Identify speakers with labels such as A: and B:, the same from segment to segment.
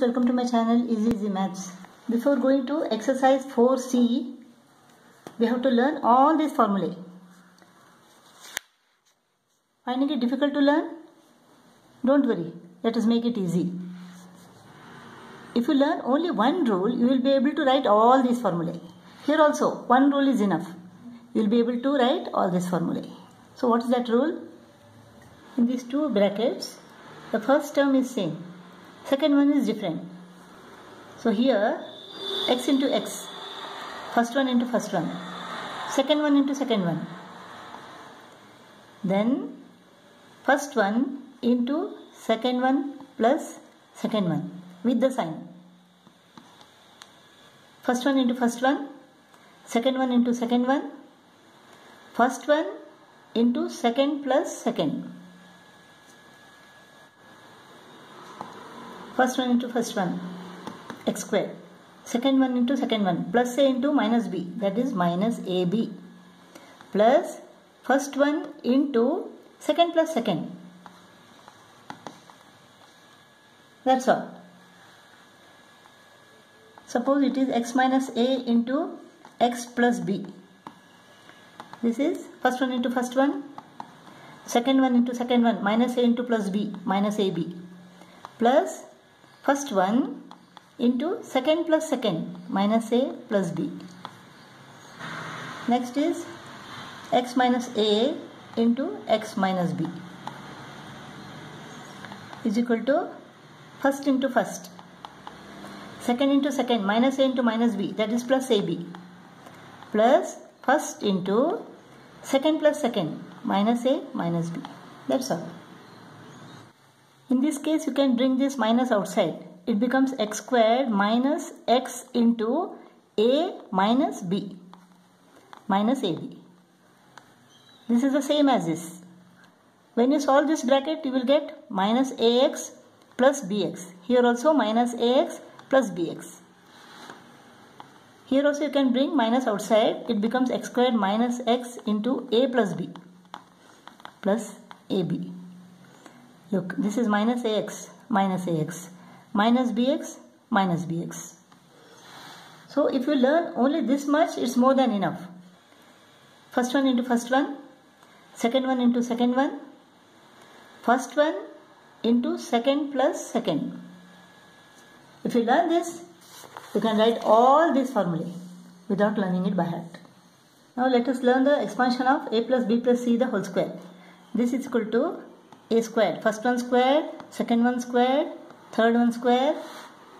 A: students, welcome to my channel Easy Maths. Before going to exercise 4C, we have to learn all these formulae. Finding it difficult to learn? Don't worry, let us make it easy. If you learn only one rule, you will be able to write all these formulae. Here also, one rule is enough. You will be able to write all these formulae. So what is that rule? In these two brackets, the first term is same. Second one is different. So here x into x, first one into first one, second one into second one, then first one into second one plus second one with the sign. First one into first one, second one into second one, first one into second plus second. First one into first one, x square. Second one into second one, plus a into minus b, that is minus ab. Plus first one into second plus second. That's all. Suppose it is x minus a into x plus b. This is first one into first one, second one into second one, minus a into plus b, minus ab. Plus first one into second plus second, minus a plus b. Next is x minus a into x minus b is equal to first into first, second into second, minus a into minus b, that is plus ab, plus first into second plus second, minus a minus b. That's all. In this case, you can bring this minus outside. It becomes x squared minus x into a minus b, minus ab. This is the same as this. When you solve this bracket, you will get minus ax plus bx. Here also minus ax plus bx. Here also you can bring minus outside. It becomes x squared minus x into a plus b, plus ab. Look, this is minus ax, minus bx, minus bx. So if you learn only this much, it's more than enough. First one into first one, second one into second one, first one into second plus second. If you learn this, you can write all these formulae without learning it by heart. Now let us learn the expansion of a plus b plus c the whole square. This is equal to a squared, first one squared, second one squared, third one squared,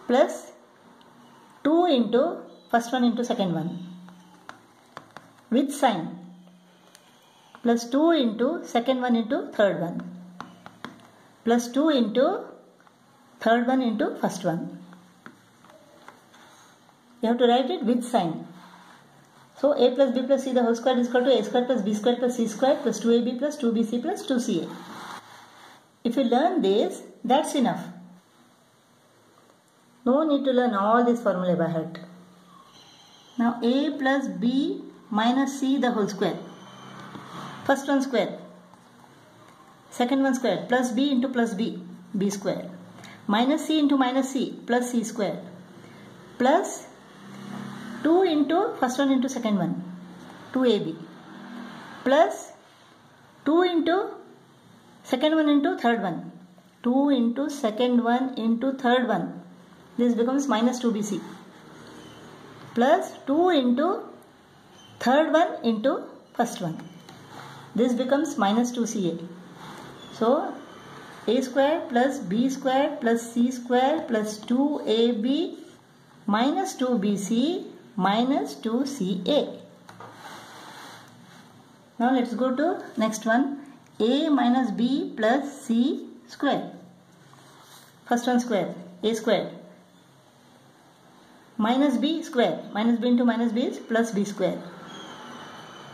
A: plus 2 into first one into second one with sign, plus 2 into second one into third one, plus 2 into third one into first one. You have to write it with sign. So a plus b plus c the whole square is equal to a squared plus b squared plus c squared plus 2ab plus 2bc plus 2ca. If you learn this, that's enough. No need to learn all these formulae by heart. Now a plus b minus c the whole square. First one square. Second one square. Plus b into plus b, b square. Minus c into minus c, plus c square. Plus 2 into first one into second one, 2ab. Plus 2 into second one into third one, 2 into second one into third one. This becomes minus 2bc. Plus 2 into third one into first one. This becomes minus 2ca. So a square plus b square plus c square plus 2ab minus 2bc minus 2ca. Now let's go to next one. A minus b plus c square. First one square, a square. Minus b square, minus b into minus b is plus b square.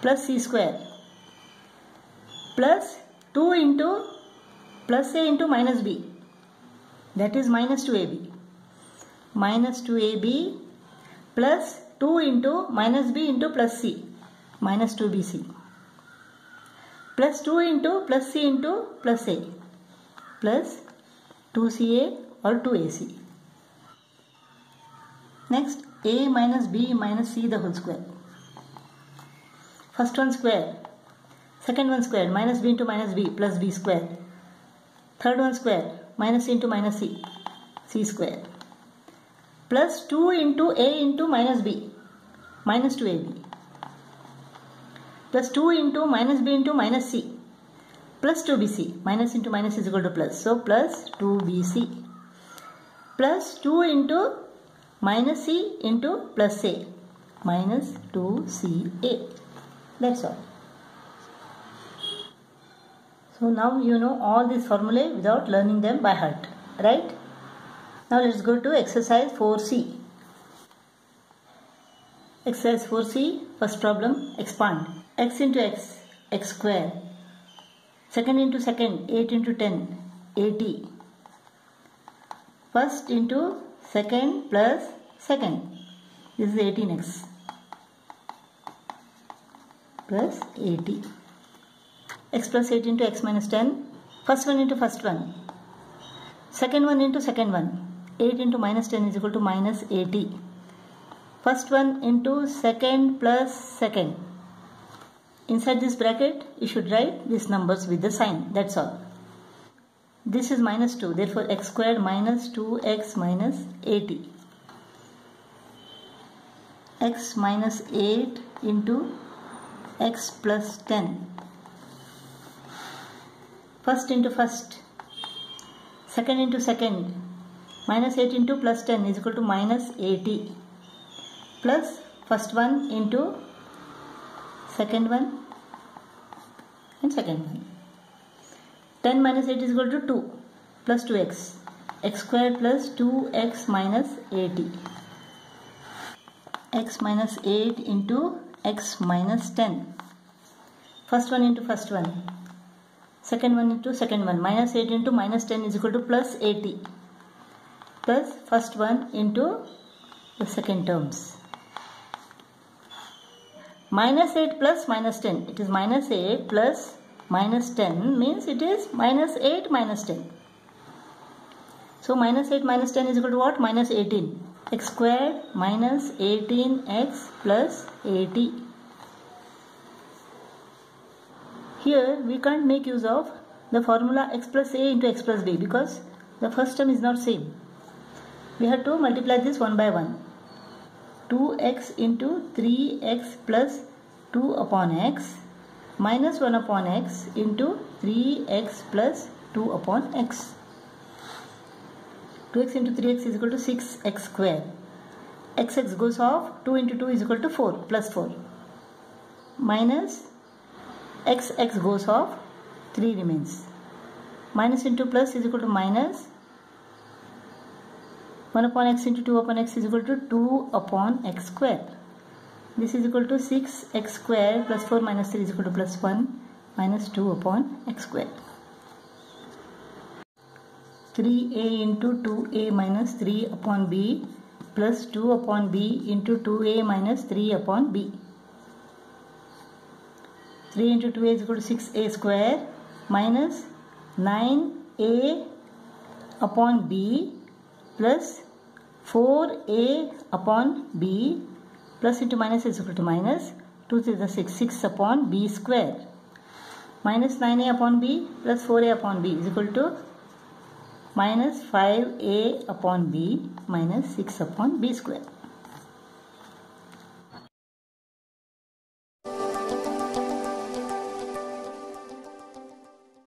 A: Plus c square. Plus 2 into plus a into minus b. That is minus 2ab. Minus 2ab plus 2 into minus b into plus c. Minus 2bc. Plus 2 into plus c into plus a. Plus 2ca or 2ac. Next, a minus b minus c the whole square. First one square, second one square, minus b into minus b plus b square. Third one square, minus c into minus c, c square. Plus 2 into a into minus b, minus 2ab. Plus 2 into minus b into minus c, plus 2bc. Minus into minus is equal to plus. So plus 2bc. Plus 2 into minus c into plus a, minus 2ca. That's all. So now you know all these formulae without learning them by heart, right? Now let's go to exercise 4c. Exercise 4c, first problem, expand. X into x, x square. Second into second, 8 into 10, 80. First into second plus second. This is 18x plus 80. X plus 8 into x minus 10. First one into first one. Second one into second one. 8 into minus 10 is equal to minus 80. First one into second plus second. Inside this bracket, you should write these numbers with the sign. That's all. This is minus 2. Therefore, x squared minus 2x minus 80. X minus 8 into x plus 10. First into first. Second into second. Minus 8 into plus 10 is equal to minus 80. Plus first one into second one and second one. 10 minus 8 is equal to 2 plus 2x. X squared plus 2x minus 80. X minus 8 into x minus 10. First one into first one. Second one into second one. Minus 8 into minus 10 is equal to plus 80. Plus first one into the second terms. Minus 8 plus minus 10. It is minus 8 plus minus 10 means it is minus 8 minus 10. So minus 8 minus 10 is equal to what? Minus 18. X squared minus 18x plus 80. Here we can't make use of the formula x plus a into x plus b because the first term is not same. We have to multiply this one by one. 2x into 3x plus 2 upon x minus 1 upon x into 3x plus 2 upon x. 2x into 3x is equal to 6x square. Xx goes off. 2 into 2 is equal to 4 plus 4. Minus xx goes off. 3 remains. Minus into plus is equal to minus. 1 upon x into 2 upon x is equal to 2 upon x square. This is equal to 6x square plus 4 minus 3 is equal to plus 1 minus 2 upon x square. 3a into 2a minus 3 upon b plus 2 upon b into 2a minus 3 upon b. 3 into 2a is equal to 6a square minus 9a upon b plus 4a upon b plus into minus is equal to minus 2 to the 6 upon b square minus 9a upon b plus 4a upon b is equal to minus 5a upon b minus 6 upon b square.